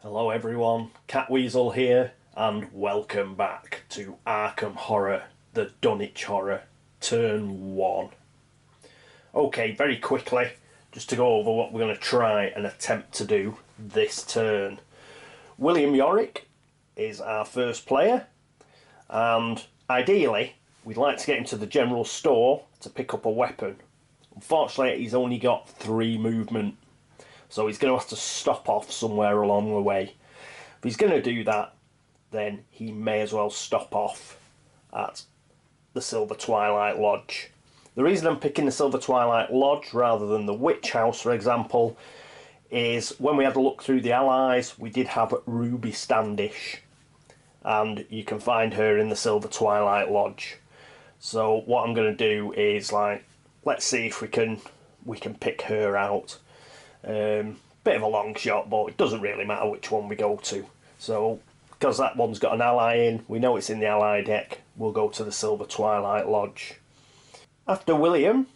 Hello everyone, Catweazle here, and welcome back to Arkham Horror, the Dunwich Horror, Turn 1. Okay, very quickly, just to go over what we're going to try and attempt to do this turn. William Yorick is our first player, and ideally, we'd like to get him to the general store to pick up a weapon. Unfortunately, he's only got 3 movement. So he's going to have to stop off somewhere along the way. If he's going to do that, then he may as well stop off at the Silver Twilight Lodge. The reason I'm picking the Silver Twilight Lodge rather than the Witch House, for example, is when we had a look through the allies, we did have Ruby Standish. And you can find her in the Silver Twilight Lodge. So what I'm going to do is, let's see if we can pick her out. Bit of a long shot, but it doesn't really matter which one we go to. So, because that one's got an ally in, we know it's in the ally deck, we'll go to the Silver Twilight Lodge. After William,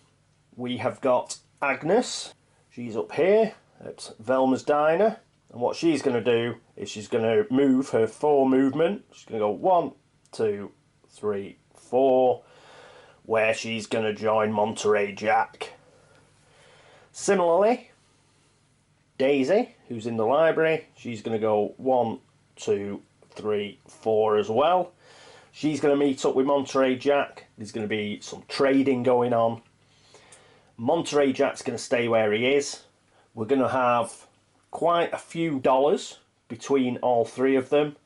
we have got Agnes. She's up here at Velma's Diner. And what she's going to do is she's going to move her 4 movement. She's going to go 1, 2, 3, 4, where she's going to join Monterey Jack. Similarly, Daisy, who's in the library, she's going to go 1, 2, 3, 4 as well. She's going to meet up with Monterey Jack. There's going to be some trading going on. Monterey Jack's going to stay where he is. We're going to have quite a few dollars between all 3 of them,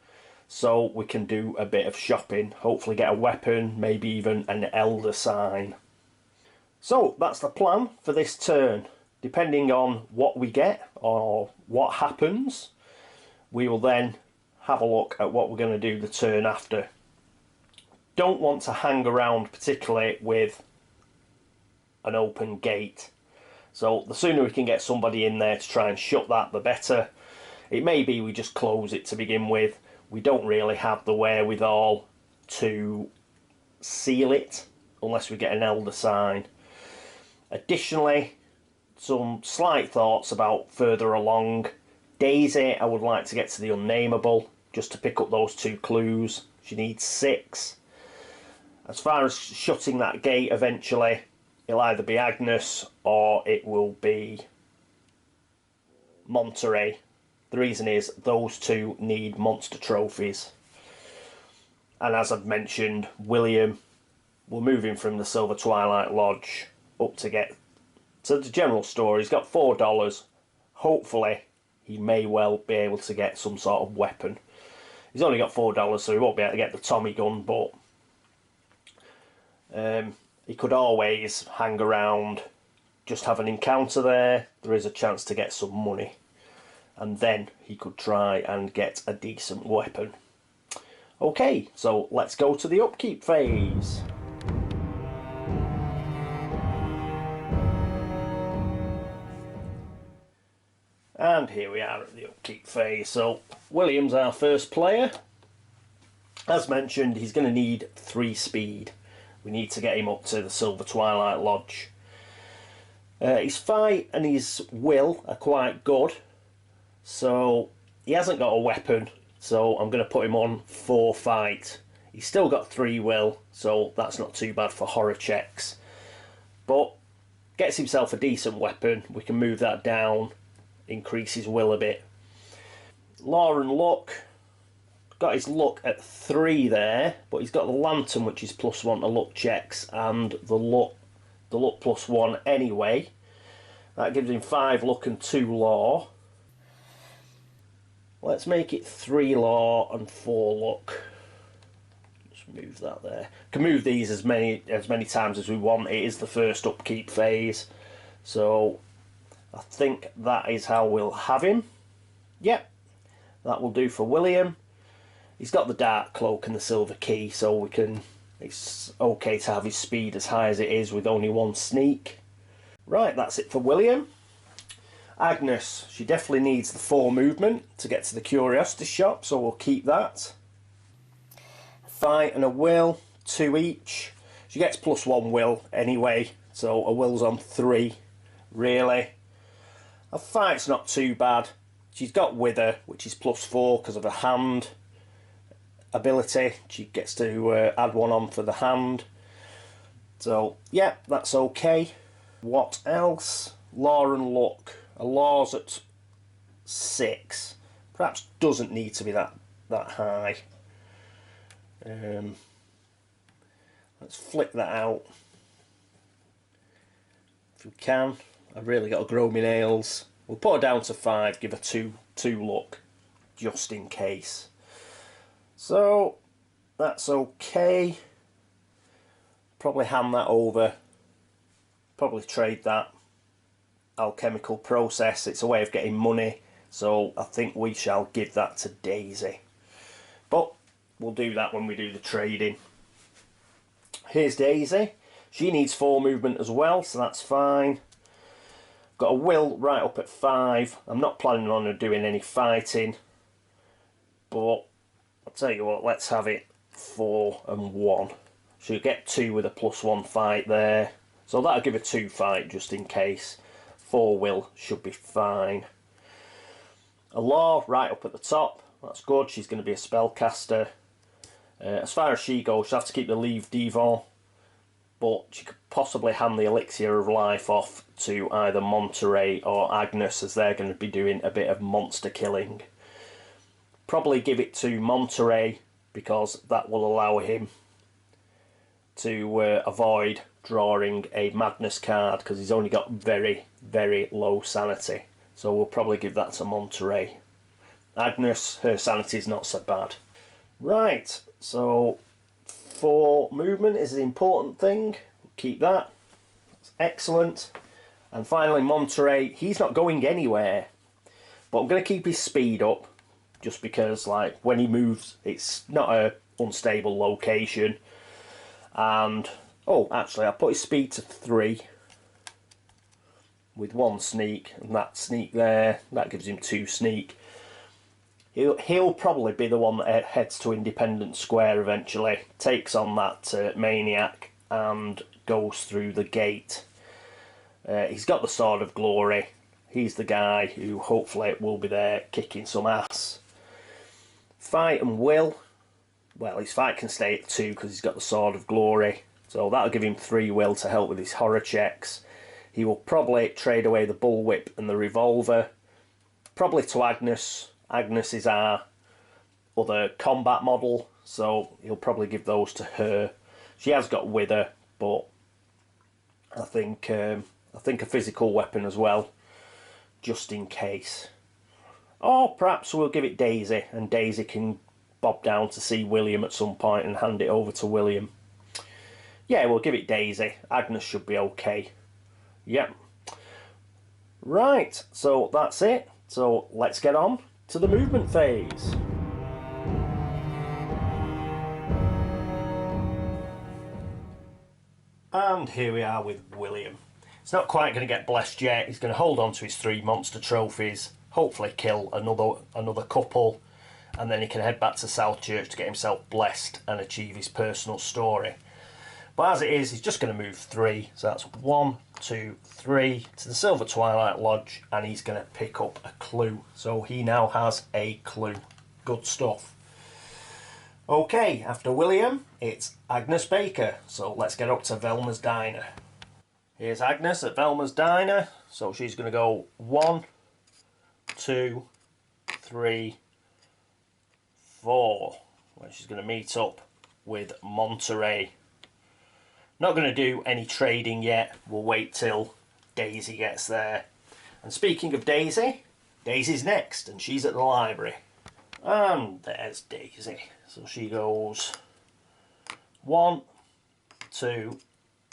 so we can do a bit of shopping, hopefully get a weapon, maybe even an elder sign. So that's the plan for this turn. Depending on what we get or what happens, we will then have a look at what we're going to do the turn after. Don't want to hang around particularly with an open gate. So the sooner we can get somebody in there to try and shut that, the better. It may be we just close it to begin with. We don't really have the wherewithal to seal it unless we get an elder sign. Additionally, some slight thoughts about further along. Daisy, I would like to get to the unnameable just to pick up those 2 clues. She needs 6. As far as shutting that gate eventually, it'll either be Agnes or it will be Monterey. The reason is those 2 need monster trophies. And as I've mentioned, William, we're moving from the Silver Twilight Lodge up to get to the general store. He's got $4. Hopefully he may well be able to get some sort of weapon. He's only got $4, so he won't be able to get the Tommy gun, but he could always hang around, just have an encounter there. There is a chance to get some money, and then he could try and get a decent weapon. Okay, so let's go to the upkeep phase. And here we are at the upkeep phase. So William's our first player. As mentioned, he's going to need 3 speed. We need to get him up to the Silver Twilight Lodge. His fight and his will are quite good. So he hasn't got a weapon, so I'm going to put him on 4 fight. He's still got 3 will, so that's not too bad for horror checks. But gets himself a decent weapon. We can move that down, increase his will a bit. Law and luck, got his luck at 3 there, but he's got the lantern, which is +1 to luck checks, and the luck +1 anyway. That gives him 5 luck and 2 law. Let's make it 3 law and 4 luck. Just move that there. Can move these as many times as we want. It is the first upkeep phase, so I think that is how we'll have him. Yep, that will do for William. He's got the dark cloak and the silver key, so it's okay to have his speed as high as it is with only 1 sneak. Right, that's it for William. Agnes, she definitely needs the 4 movement to get to the Curiositie Shop, so we'll keep that. A fight and a will, 2 each. She gets +1 will anyway, so a will's on 3, really. A fight's not too bad. She's got Wither, which is +4 because of her hand ability. She gets to add 1 on for the hand. So, yeah, that's okay. What else? Law and Luck. A law's at 6. Perhaps doesn't need to be that high. Let's flick that out. If we can. I've really got to grow my nails. We'll put her down to 5, give her 2 luck, just in case. So, that's okay. Probably hand that over. Probably trade that. Alchemical process, it's a way of getting money. So, I think we shall give that to Daisy. But, we'll do that when we do the trading. Here's Daisy. She needs 4 movement as well, so that's fine. Got a will right up at 5. I'm not planning on her doing any fighting. But, I'll tell you what, let's have it 4 and 1. She'll get 2 with a +1 fight there. So that'll give her 2 fight just in case. 4 will should be fine. A law right up at the top. That's good. She's going to be a spellcaster. As far as she goes, she'll have to keep the Leave Devon. But she could possibly hand the Elixir of Life off to either Monterey or Agnes, as they're going to be doing a bit of monster killing. Probably give it to Monterey because that will allow him to avoid drawing a Madness card because he's only got very, very low sanity. So we'll probably give that to Monterey. Agnes, her sanity is not so bad. Right, so 4 movement is the important thing. Keep that. That's excellent. And finally Monterey, he's not going anywhere. But I'm going to keep his speed up. Just because, like, when he moves, it's not a unstable location. And, oh, actually, I put his speed to 3. With 1 sneak. And that sneak there, that gives him 2 sneak. He'll probably be the one that heads to Independence Square eventually. Takes on that maniac and goes through the gate. He's got the Sword of Glory. He's the guy who hopefully will be there kicking some ass. Fight and will. Well, his fight can stay at 2 because he's got the Sword of Glory. So that'll give him 3 will to help with his horror checks. He will probably trade away the bullwhip and the revolver. Probably to Agnes. Agnes is our other combat model, so he'll probably give those to her. She has got Wither, but I think a physical weapon as well, just in case. Or perhaps we'll give it Daisy, and Daisy can bob down to see William at some point and hand it over to William. Yeah, we'll give it Daisy. Agnes should be okay. Yep. Right, so that's it. So let's get on to the movement phase. And here we are with William. He's not quite going to get blessed yet. He's going to hold on to his 3 monster trophies, hopefully kill another couple, and then he can head back to South Church to get himself blessed and achieve his personal story. But as it is, he's just going to move 3. So that's 1, 2, 3 to the Silver Twilight Lodge, and he's going to pick up a clue. So he now has a clue. Good stuff. Okay, after William, it's Agnes Baker. So let's get up to Velma's Diner. Here's Agnes at Velma's Diner. So she's going to go 1, 2, 3, 4. Where she's going to meet up with Monterey. Not going to do any trading yet. We'll wait till Daisy gets there. And speaking of Daisy, Daisy's next, and she's at the library. And there's Daisy. So she goes 1, 2,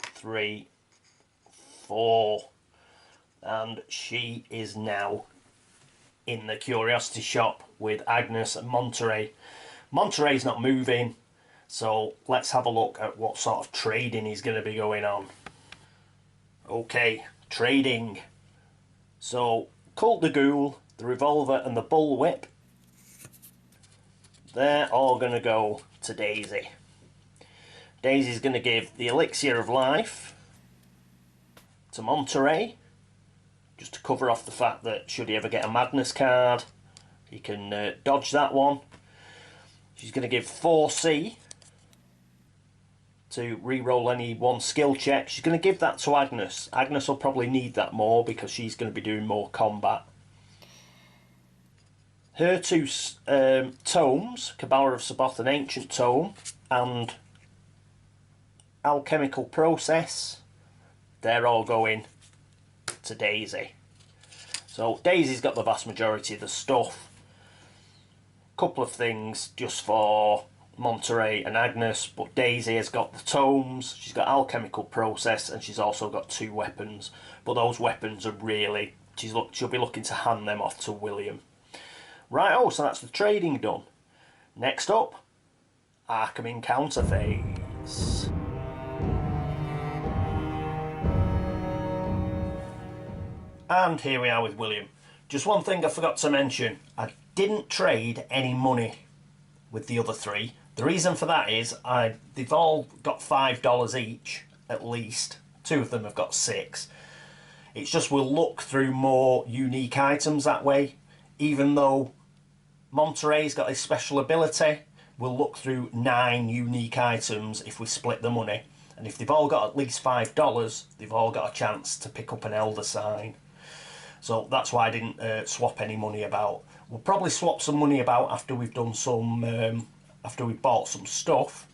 3, 4. And she is now in the Curiosity Shop with Agnes and Monterey. Monterey's not moving. So let's have a look at what sort of trading is going to be going on. Okay, trading. So, Colt the Ghoul, the revolver and the bullwhip, they're all going to go to Daisy. Daisy's going to give the Elixir of Life to Monterey, just to cover off the fact that should he ever get a madness card, he can dodge that one. She's going to give 4C to re-roll any one skill check. She's going to give that to Agnes. Agnes will probably need that more because she's going to be doing more combat. Her two tomes, Cabal of Saboth, an Ancient Tome, and Alchemical Process, they're all going to Daisy. So Daisy's got the vast majority of the stuff. Couple of things just for Monterey and Agnes, but Daisy has got the tomes, she's got Alchemical Process, and she's also got 2 weapons. But those weapons are really, she'll be looking to hand them off to William. Right, oh, so that's the trading done. Next up, Arkham Encounter phase. And here we are with William. Just one thing I forgot to mention, I didn't trade any money with the other 3. The reason for that is they've all got $5 each, at least. 2 of them have got 6. It's just we'll look through more unique items that way. Even though Monterey's got his special ability, we'll look through 9 unique items if we split the money. And if they've all got at least $5, they've all got a chance to pick up an Elder Sign. So that's why I didn't swap any money about. We'll probably swap some money about after we've done some, after we've bought some stuff.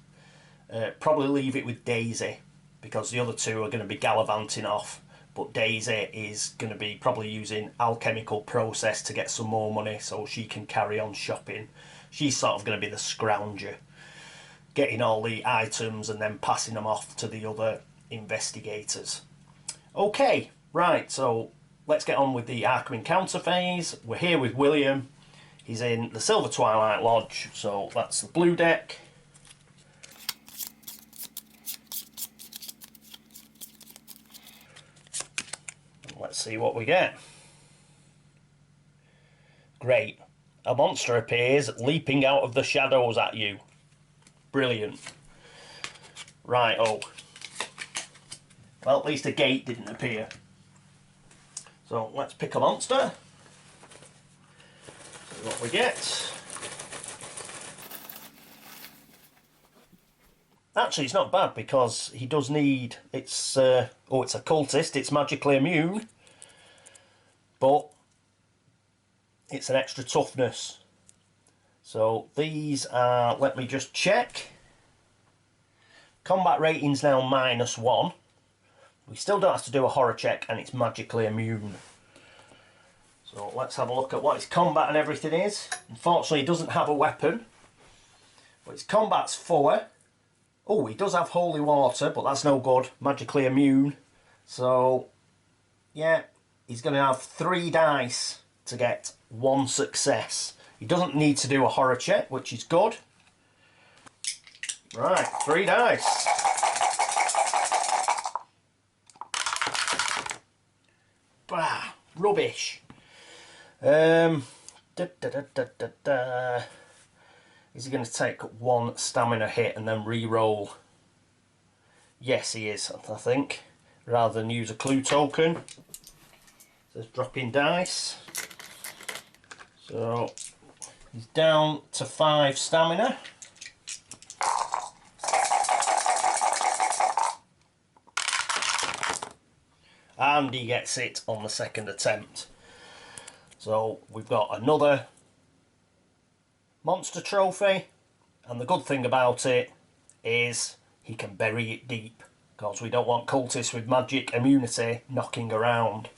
Probably leave it with Daisy, because the other 2 are going to be gallivanting off. But Daisy is going to be probably using Alchemical Process to get some more money so she can carry on shopping. She's sort of going to be the scrounger, getting all the items and then passing them off to the other investigators. Okay, right, so let's get on with the Arkham Encounter phase. We're here with William. He's in the Silver Twilight Lodge, so that's the blue deck. Let's see what we get. Great. A monster appears, leaping out of the shadows at you. Brilliant. Right, oh. Well, at least a gate didn't appear. So let's pick a monster. See what we get. Actually, it's not bad because he does need, it's a cultist, it's magically immune, but it's an extra toughness. So these are, let me just check. Combat rating's now -1. We still don't have to do a horror check and it's magically immune. So let's have a look at what his combat and everything is. Unfortunately, he doesn't have a weapon, but his combat's 4. Oh, he does have holy water, but that's no good. Magically immune. So, yeah, he's going to have 3 dice to get 1 success. He doesn't need to do a horror check, which is good. Right, 3 dice. Bah, rubbish. Is he going to take 1 stamina hit and then re-roll? Yes, he is, I think. Rather than use a clue token. It says dropping dice. So he's down to 5 stamina. And he gets it on the 2nd attempt. So we've got another monster trophy, and the good thing about it is he can bury it deep, because we don't want cultists with magic immunity knocking around.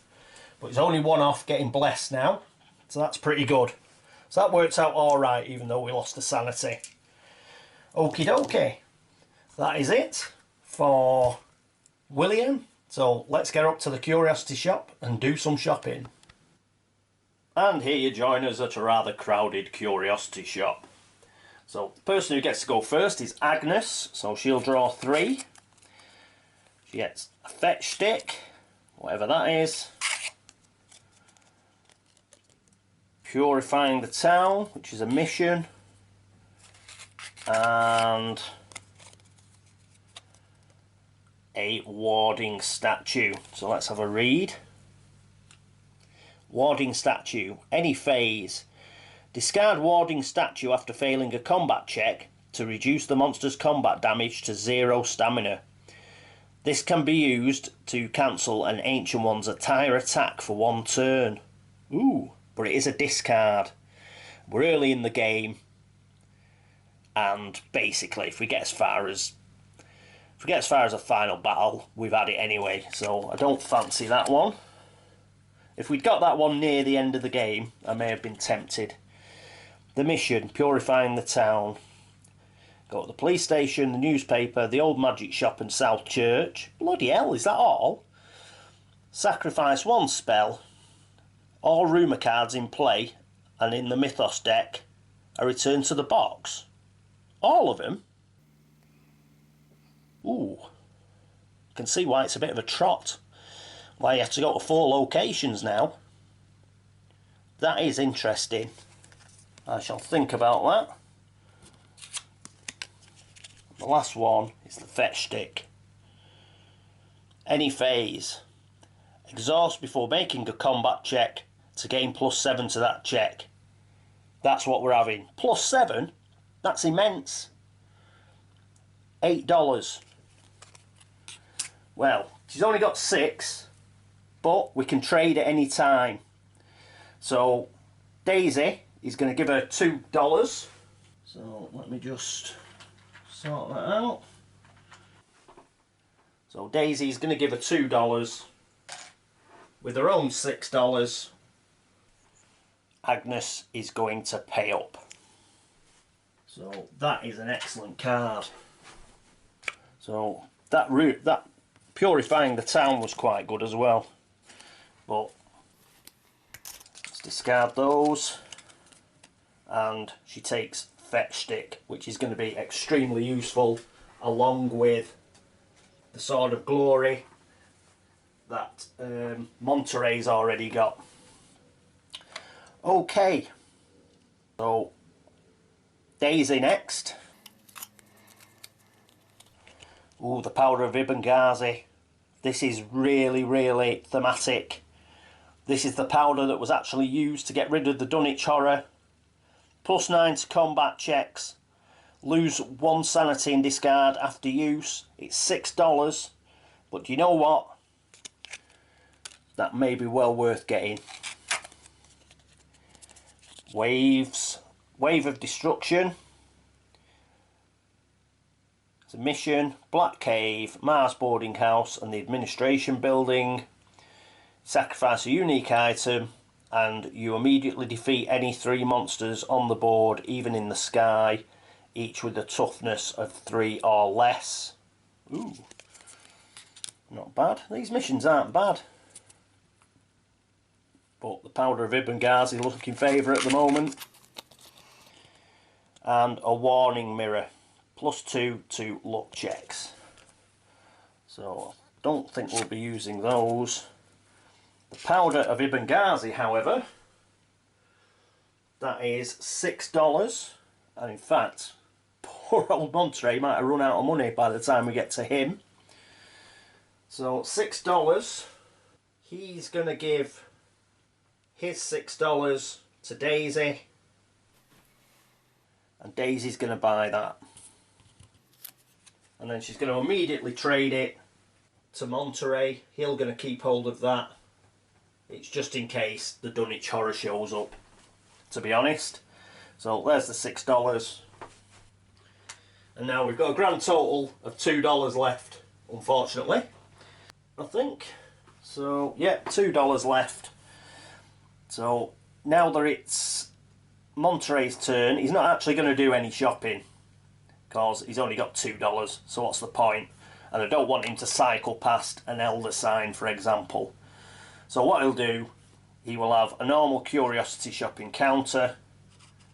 But he's only 1 off getting blessed now, so that's pretty good. So that works out alright, even though we lost the sanity. Okie dokie, that is it for William. So let's get up to the Curiositie Shop and do some shopping. And here you join us at a rather crowded Curiositie Shop. So the person who gets to go first is Agnes, so she'll draw 3. She gets a fetch stick, whatever that is. Purifying the town, which is a mission. And a warding statue. So let's have a read. Warding statue. Any phase. Discard warding statue after failing a combat check to reduce the monster's combat damage to 0 stamina. This can be used to cancel an Ancient One's entire attack for 1 turn. Ooh, but it is a discard. We're early in the game, and basically if we get as far as a final battle, we've had it anyway, so I don't fancy that one. If we'd got that one near the end of the game, I may have been tempted. The mission, purifying the town. Go to the police station, the newspaper, the old magic shop and South Church. Bloody hell, is that all? Sacrifice 1 spell. All rumour cards in play and in the Mythos deck are returned to the box. All of them? Ooh. You can see why it's a bit of a trot. Why you have to go to 4 locations now. That is interesting. I shall think about that. The last one is the fetch stick. Any phase. Exhaust before making a combat check to gain +7 to that check. That's what we're having. +7? That's immense. $8. Well, she's only got 6, but we can trade at any time. So Daisy is going to give her $2. So let me just sort that out. So Daisy's going to give her $2. With her own $6, Agnes is going to pay up. So that is an excellent card. So that purifying the town was quite good as well. But let's discard those. And she takes fetch stick, which is going to be extremely useful, along with the Sword of Glory that Monterey's already got. Okay, so Daisy next. Ooh, the Powder of Ibn Ghazi. This is really, really thematic. This is the powder that was actually used to get rid of the Dunwich horror. +9 to combat checks. Lose 1 sanity and discard after use. It's $6. But you know what? That may be well worth getting. Waves. Wave of Destruction. It's a mission. Black Cave, Mars Boarding House and the Administration Building. Sacrifice a unique item and you immediately defeat any 3 monsters on the board, even in the sky, each with a toughness of 3 or less. Ooh, not bad. These missions aren't bad. But the Powder of Ibn Ghazi looking favour at the moment. And a Warning Mirror. +2 to luck checks. So I don't think we'll be using those. The Powder of Ibn Ghazi, however, that is $6. And in fact, poor old Monterey might have run out of money by the time we get to him. So $6. He's going to give his $6 to Daisy. And Daisy's going to buy that. And then she's going to immediately trade it to Monterey. He's going to keep hold of that. It's just in case the Dunwich horror shows up, to be honest. So there's the $6. And now we've got a grand total of $2 left, unfortunately, I think. So yeah, $2 left. So now that it's Monterey's turn, he's not actually going to do any shopping because he's only got $2, so what's the point? And I don't want him to cycle past an elder sign, for example. So what he'll do, he will have a normal Curiositie Shoppe encounter.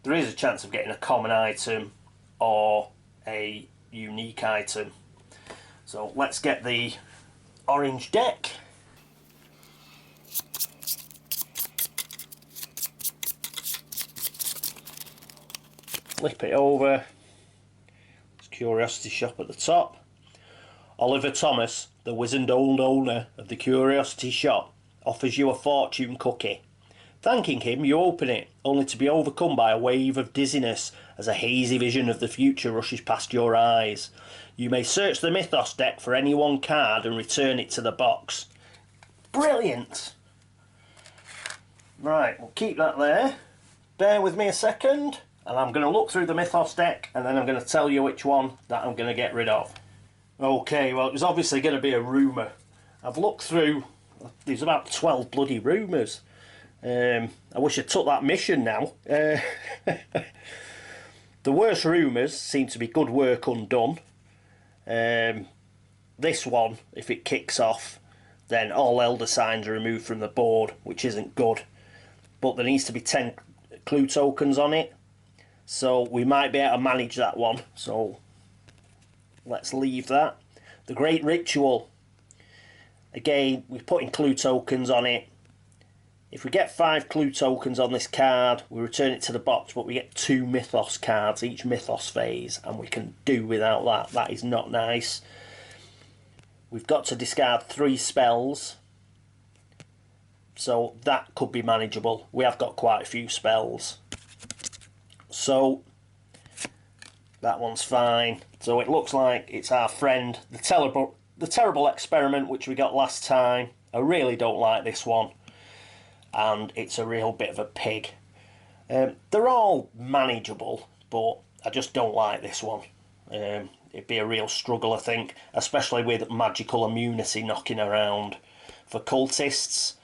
There is a chance of getting a common item or a unique item. So let's get the orange deck. Flip it over. It's Curiositie Shoppe at the top. Oliver Thomas, the wizened old owner of the Curiositie Shoppe, offers you a fortune cookie. Thanking him, you open it, only to be overcome by a wave of dizziness as a hazy vision of the future rushes past your eyes. You may search the Mythos deck for any one card and return it to the box. Brilliant! Right, we'll keep that there. Bear with me a second, and I'm going to look through the Mythos deck, and then I'm going to tell you which one that I'm going to get rid of. Okay, well, it was obviously going to be a rumour. I've looked through, there's about 12 bloody rumours. I wish I took that mission now. The worst rumours seem to be good work undone. This one, if it kicks off, then all elder signs are removed from the board, which isn't good. But there needs to be 10 clue tokens on it, so we might be able to manage that one. So let's leave that. The Great Ritual. Again, we're putting clue tokens on it. If we get 5 clue tokens on this card, we return it to the box, but we get 2 Mythos cards each Mythos phase, and we can do without that. That is not nice. We've got to discard 3 spells, so that could be manageable. We have got quite a few spells, so that one's fine. So it looks like it's our friend, the terrible experiment, which we got last time. I really don't like this one, and it's a real bit of a pig. They're all manageable, but I just don't like this one. It'd be a real struggle, I think, especially with magical immunity knocking around for cultists.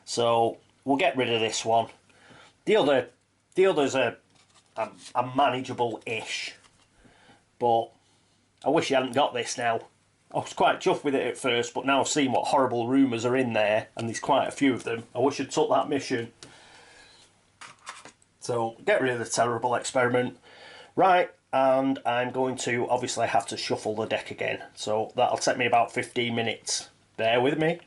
So we'll get rid of this one. The others are manageable-ish, but I wish you hadn't got this now. I was quite chuffed with it at first, but now I've seen what horrible rumours are in there, and there's quite a few of them. I wish I'd took that mission. So, get rid of the terrible experiment. Right, and I'm going to obviously have to shuffle the deck again. So, that'll take me about 15 minutes. Bear with me.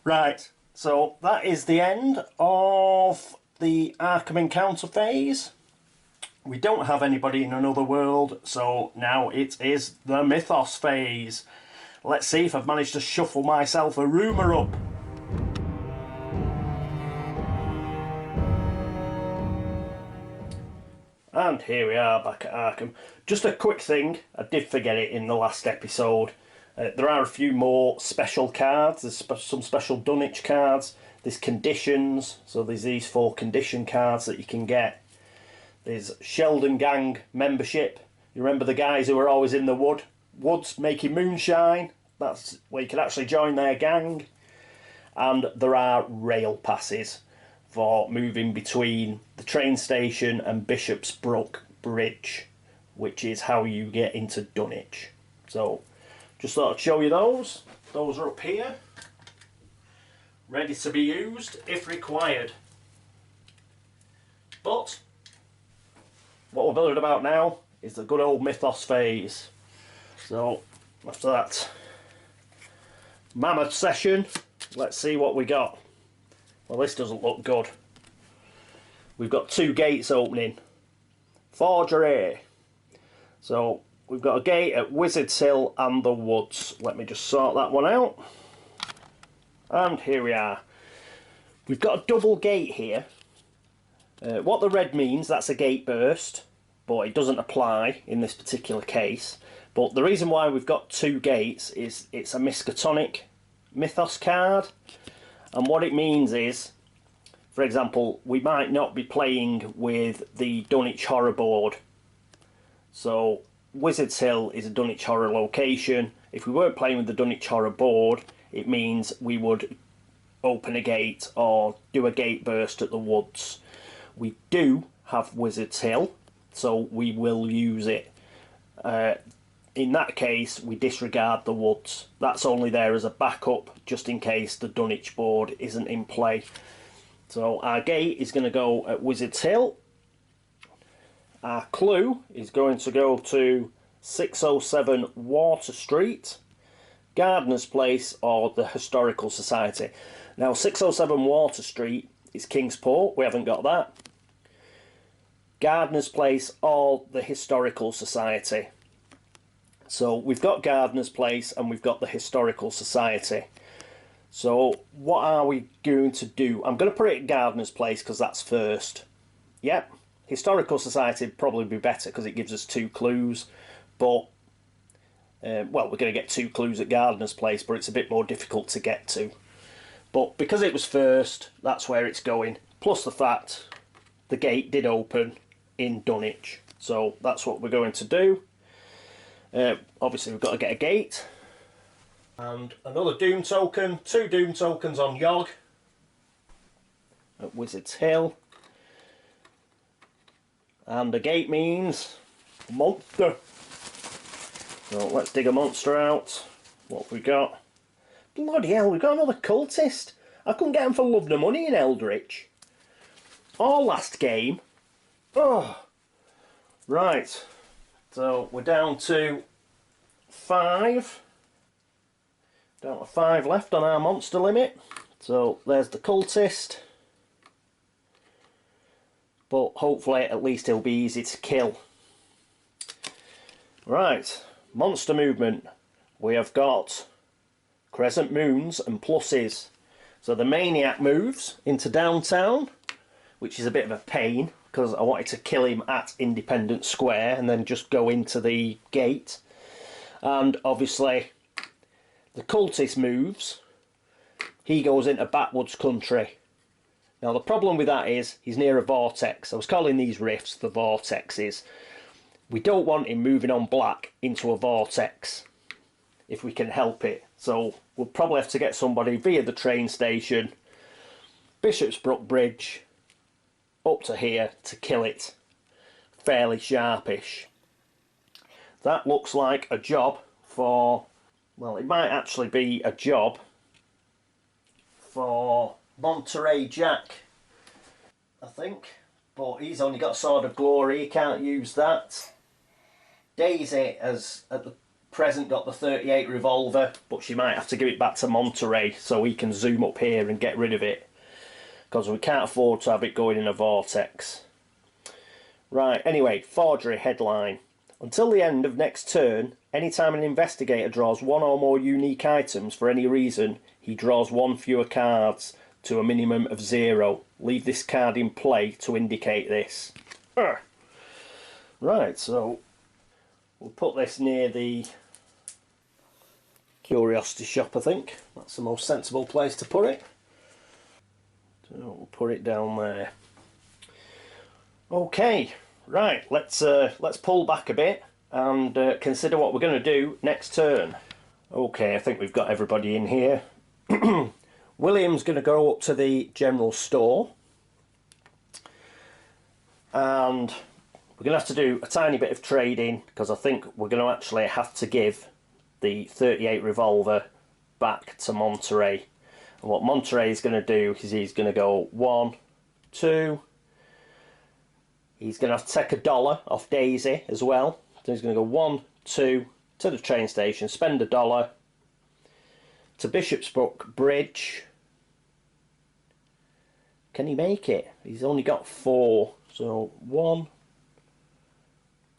Right, so that is the end of the Arkham encounter phase. We don't have anybody in another world, so now it is the Mythos phase. Let's see if I've managed to shuffle myself a rumour up. And here we are back at Arkham. Just a quick thing, I did forget it in the last episode. There are a few more special cards. There's some special Dunwich cards. There's conditions, so there's these 4 condition cards that you can get. There's Sheldon Gang membership. You remember the guys who were always in the woods making moonshine? That's where you can actually join their gang. And there are rail passes for moving between the train station and Bishop's Brook Bridge, which is how you get into Dunwich. So just thought I'd show you those. Those are up here, ready to be used if required. But what we're bothered about now is the good old Mythos phase. So after that mammoth session, let's see what we got. Well, this doesn't look good. We've got 2 gates opening. Forgery. So we've got a gate at Wizard's Hill and the Woods. Let me just sort that one out. And here we are. We've got a double gate here. What the red means, that's a gate burst, but it doesn't apply in this particular case. But the reason why we've got 2 gates is it's a Miskatonic Mythos card. And what it means is, for example, we might not be playing with the Dunwich Horror board. So Wizard's Hill is a Dunwich Horror location. If we weren't playing with the Dunwich Horror board, it means we would open a gate or do a gate burst at the Woods. We do have Wizard's Hill, so we will use it. In that case, we disregard the Woods. That's only there as a backup, just in case the Dunwich board isn't in play. So our gate is going to go at Wizard's Hill. Our clue is going to go to 607 Water Street, Gardener's Place, or the Historical Society. Now, 607 Water Street it's Kingsport, we haven't got that. Gardener's Place or the Historical Society. So we've got Gardener's Place and we've got the Historical Society. So what are we going to do? I'm going to put it at Gardener's Place because that's first. Yep, Historical Society would probably be better because it gives us 2 clues. But, well, we're going to get 2 clues at Gardener's Place, but it's a bit more difficult to get to. But because it was first, that's where it's going. Plus the fact the gate did open in Dunwich. So that's what we're going to do. Obviously we've got to get a gate. And another Doom token. 2 Doom tokens on Yog. At Wizard's Hill. And a gate means monster. So let's dig a monster out. What have we got? Bloody hell, we've got another cultist. I couldn't get him for love nor money in Eldritch. Our last game. Oh, right. So we're down to 5. Down to 5 left on our monster limit. So there's the cultist. But hopefully at least he'll be easy to kill. Right, monster movement. We have got crescent moons and pluses. So the maniac moves into downtown, which is a bit of a pain because I wanted to kill him at Independence Square and then just go into the gate. And obviously the cultist moves, he goes into backwoods country. Now the problem with that is he's near a vortex. I was calling these rifts the vortexes. We don't want him moving on black into a vortex if we can help it. So we'll probably have to get somebody via the train station, Bishopsbrook Bridge, up to here to kill it fairly sharpish. That looks like a job for, well, it might actually be a job for Monterey Jack, I think, but he's only got Sword of Glory, he can't use that. Daisy has at the present got the 38 revolver, but she might have to give it back to Monterey so he can zoom up here and get rid of it, because we can't afford to have it going in a vortex. Right, anyway, forgery headline. Until the end of next turn, anytime an investigator draws 1 or more unique items for any reason, he draws 1 fewer cards to a minimum of 0. Leave this card in play to indicate this. Right, so we'll put this near the Curiositie Shoppe, I think. That's the most sensible place to put it. So we'll put it down there. Okay, right, let's pull back a bit and consider what we're going to do next turn. Okay, I think we've got everybody in here. William's going to go up to the general store and we're going to have to do a tiny bit of trading because I think we're going to actually have to give the 38 revolver back to Monterey. And what Monterey is going to do is he's going to go 1, 2. He's going to have to take $1 off Daisy as well. So he's going to go 1, 2 to the train station, spend $1 to Bishopsbrook Bridge. Can he make it? He's only got 4. So 1,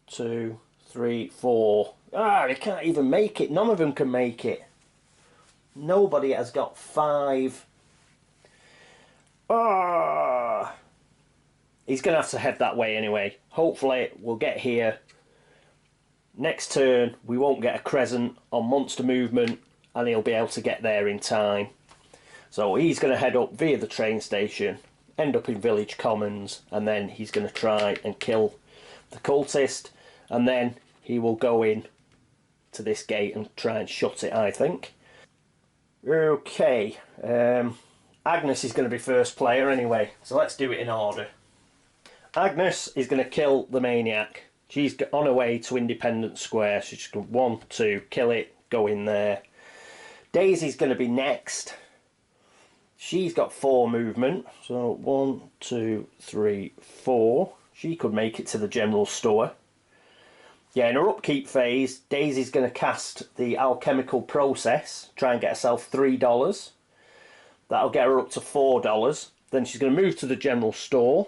2, 3, 4. Ah, he can't even make it. None of them can make it. Nobody has got 5. Ah. He's going to have to head that way anyway. Hopefully we'll get here. Next turn we won't get a crescent on monster movement and he'll be able to get there in time. So he's going to head up via the train station, end up in Village Commons, and then he's going to try and kill the cultist, and then he will go in to this gate and try and shut it, I think. Okay, Agnes is going to be first player anyway, so let's do it in order. Agnes is going to kill the maniac. She's on her way to Independence Square. She's going to 1, 2, kill it, go in there. Daisy's going to be next. She's got 4 movement. So 1, 2, 3, 4. She could make it to the general store. Yeah, in her upkeep phase, Daisy's going to cast the alchemical process. Try and get herself $3. That'll get her up to $4. Then she's going to move to the general store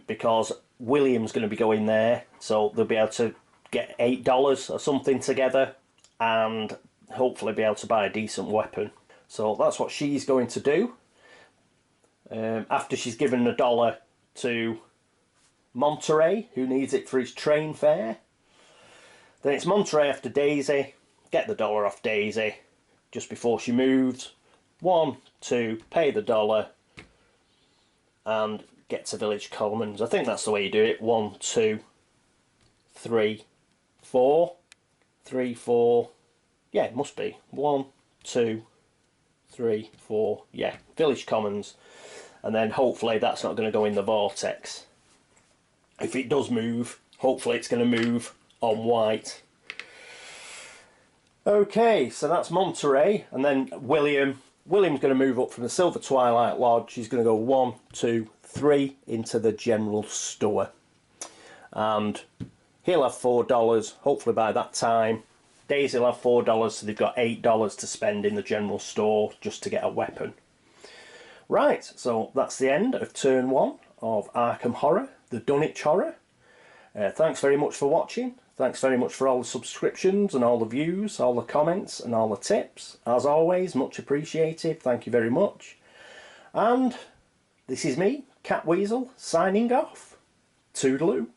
because William's going to be going there, so they'll be able to get $8 or something together and hopefully be able to buy a decent weapon. So that's what she's going to do. After she's given $1 to Monterey, who needs it for his train fare. Then it's Monterey after Daisy. Get the $1 off Daisy just before she moves. 1, 2, pay the $1 and get to Village Commons. I think that's the way you do it. 1, 2, 3, 4. 3, 4. Yeah, it must be. 1, 2, 3, 4. Yeah, Village Commons. And then hopefully that's not going to go in the vortex. If it does move, hopefully it's going to move on white. Okay, so that's Monterey. And then William's going to move up from the Silver Twilight Lodge. He's going to go 1, 2, 3 into the general store. And he'll have $4, hopefully by that time. Daisy will have $4, so they've got $8 to spend in the general store just to get a weapon. Right, so that's the end of turn 1 of Arkham Horror, the Dunwich Horror. Thanks very much for watching. Thanks very much for all the subscriptions and all the views, all the comments and all the tips. As always, much appreciated. Thank you very much. And this is me, Catweazle, signing off. Toodaloo.